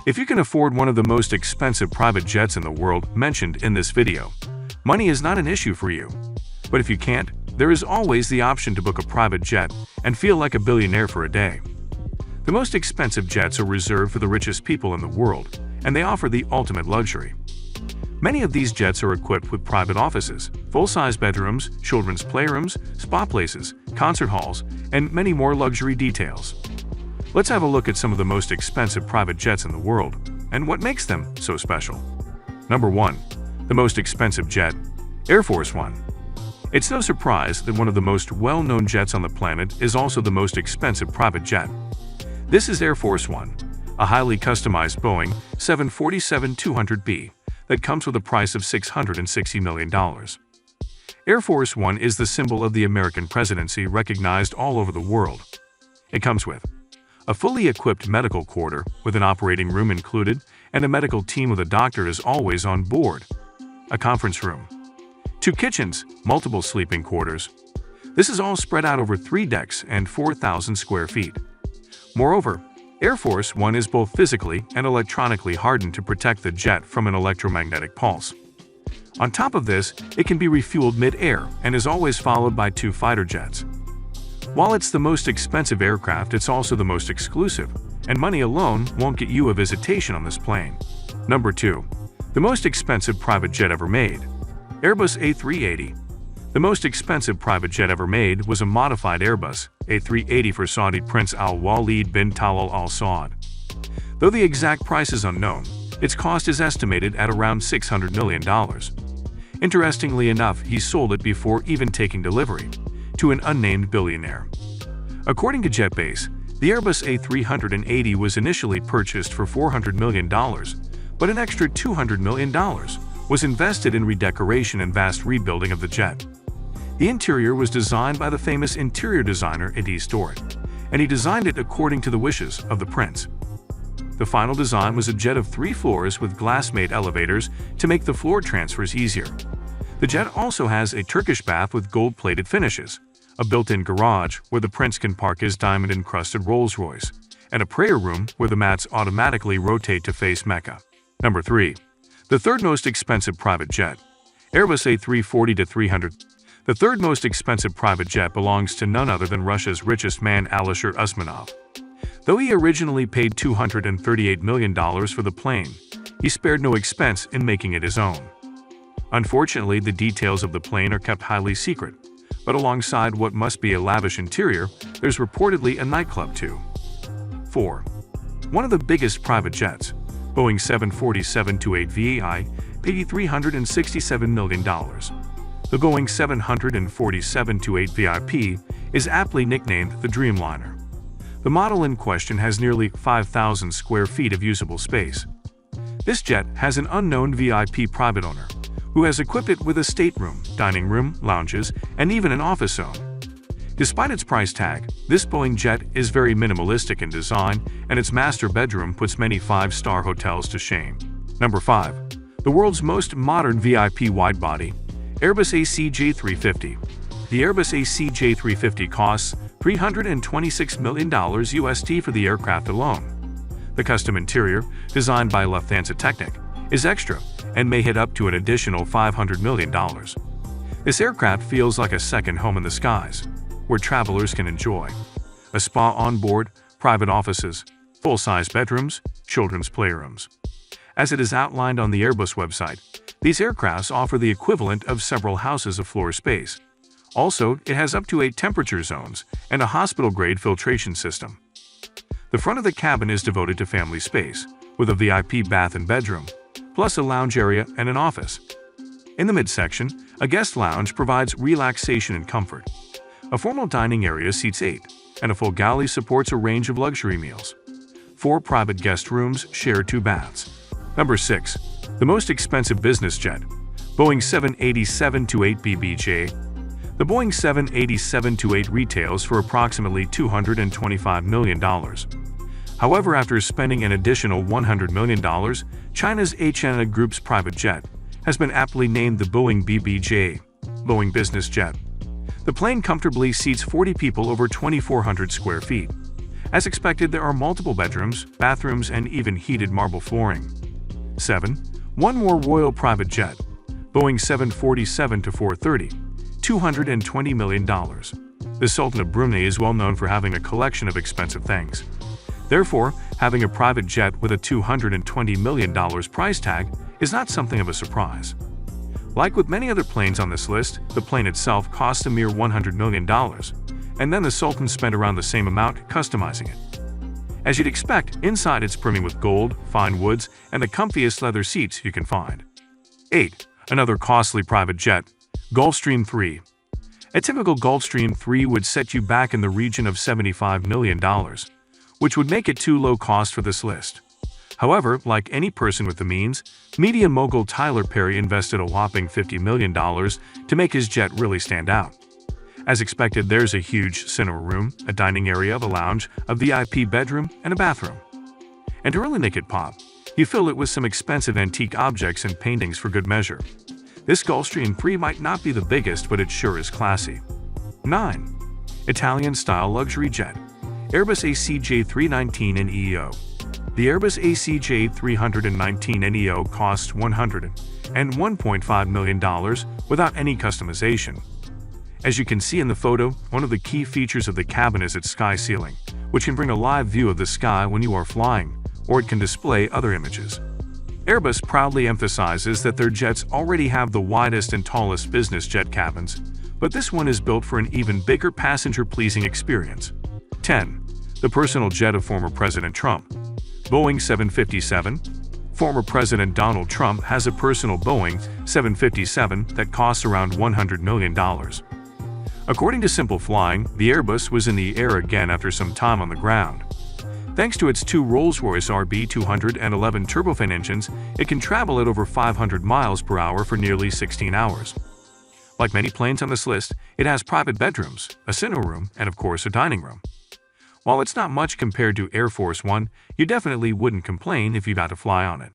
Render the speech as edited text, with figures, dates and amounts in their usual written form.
If you can afford one of the most expensive private jets in the world mentioned in this video, money is not an issue for you. But if you can't, there is always the option to book a private jet and feel like a billionaire for a day. The most expensive jets are reserved for the richest people in the world, and they offer the ultimate luxury. Many of these jets are equipped with private offices, full-size bedrooms, children's playrooms, spa places, concert halls, and many more luxury details. Let's have a look at some of the most expensive private jets in the world and what makes them so special. Number 1. The most expensive jet, Air Force One. It's no surprise that one of the most well-known jets on the planet is also the most expensive private jet. This is Air Force One, a highly customized Boeing 747-200B that comes with a price of $660 million. Air Force One is the symbol of the American presidency, recognized all over the world. It comes with a fully equipped medical quarter with an operating room included, and a medical team with a doctor is always on board. A conference room, 2 kitchens, multiple sleeping quarters. This is all spread out over 3 decks and 4,000 square feet. Moreover, Air Force One is both physically and electronically hardened to protect the jet from an electromagnetic pulse. On top of this, it can be refueled mid-air and is always followed by 2 fighter jets. While it's the most expensive aircraft, it's also the most exclusive, and money alone won't get you a visitation on this plane. Number 2. The most expensive private jet ever made, Airbus A380. The most expensive private jet ever made was a modified Airbus A380 for Saudi Prince Al-Walid bin Talal Al Saud. Though the exact price is unknown, its cost is estimated at around $600 million. Interestingly enough, he sold it before even taking delivery to an unnamed billionaire. According to JetBase, the Airbus A380 was initially purchased for $400 million, but an extra $200 million was invested in redecoration and vast rebuilding of the jet. The interior was designed by the famous interior designer Eddie Stewart, and he designed it according to the wishes of the prince. The final design was a jet of 3 floors with glass-made elevators to make the floor transfers easier. The jet also has a Turkish bath with gold-plated finishes, a built-in garage where the prince can park his diamond-encrusted Rolls-Royce, and a prayer room where the mats automatically rotate to face Mecca. Number 3. The third most expensive private jet, Airbus A340-300. The third most expensive private jet belongs to none other than Russia's richest man, Alisher Usmanov. Though he originally paid $238 million for the plane, he spared no expense in making it his own. Unfortunately, the details of the plane are kept highly secret, but alongside what must be a lavish interior, there's reportedly a nightclub too. 4. One of the biggest private jets, Boeing 747-8 VAI, paid $367 million. The Boeing 747-8 VIP is aptly nicknamed the Dreamliner. The model in question has nearly 5,000 square feet of usable space. This jet has an unknown VIP private owner, who has equipped it with a stateroom, dining room, lounges, and even an office zone. Despite its price tag, this Boeing jet is very minimalistic in design, and its master bedroom puts many 5-star hotels to shame. Number 5. The world's most modern VIP widebody, Airbus ACJ350. The Airbus ACJ350 costs $326 million USD for the aircraft alone. The custom interior, designed by Lufthansa Technik, is extra and may hit up to an additional $500 million. This aircraft feels like a second home in the skies, where travelers can enjoy a spa on board, private offices, full-size bedrooms, children's playrooms. As it is outlined on the Airbus website, these aircrafts offer the equivalent of several houses of floor space. Also, it has up to 8 temperature zones and a hospital-grade filtration system. The front of the cabin is devoted to family space, with a VIP bath and bedroom, plus a lounge area and an office. In the midsection, a guest lounge provides relaxation and comfort. A formal dining area seats 8, and a full galley supports a range of luxury meals. 4 private guest rooms share 2 baths. Number 6. The most expensive business jet, Boeing 787-8 BBJ. The Boeing 787-8 retails for approximately $225 million. However, after spending an additional $100 million, China's HNA Group's private jet has been aptly named the Boeing BBJ, Boeing Business Jet. The plane comfortably seats 40 people over 2,400 square feet, As expected, there are multiple bedrooms, bathrooms, and even heated marble flooring. 7. One more royal private jet. Boeing 747-430, $220 million. The Sultan of Brunei is well known for having a collection of expensive things. Therefore, having a private jet with a $220 million price tag is not something of a surprise. Like with many other planes on this list, the plane itself cost a mere $100 million, and then the Sultan spent around the same amount customizing it. As you'd expect, inside it's brimming with gold, fine woods, and the comfiest leather seats you can find. 8. Another costly private jet, Gulfstream 3. A typical Gulfstream 3 would set you back in the region of $75 million, which would make it too low cost for this list. However, like any person with the means, media mogul Tyler Perry invested a whopping $50 million to make his jet really stand out. As expected, there's a huge cinema room, a dining area, a lounge, a VIP bedroom, and a bathroom. And to really make it pop, you fill it with some expensive antique objects and paintings for good measure. This Gulfstream 3 might not be the biggest, but it sure is classy. 9. Italian-style luxury jet, Airbus ACJ319neo. The Airbus ACJ319neo costs $101.5 million without any customization. As you can see in the photo, one of the key features of the cabin is its sky ceiling, which can bring a live view of the sky when you are flying, or it can display other images. Airbus proudly emphasizes that their jets already have the widest and tallest business jet cabins, but this one is built for an even bigger passenger-pleasing experience. 10. The personal jet of former President Trump. Boeing 757. Former President Donald Trump has a personal Boeing 757 that costs around $100 million. According to Simple Flying, the Airbus was in the air again after some time on the ground. Thanks to its two Rolls-Royce RB211 turbofan engines, it can travel at over 500 miles per hour for nearly 16 hours. Like many planes on this list, it has private bedrooms, a cinema room, and of course a dining room. While it's not much compared to Air Force One, you definitely wouldn't complain if you got to fly on it.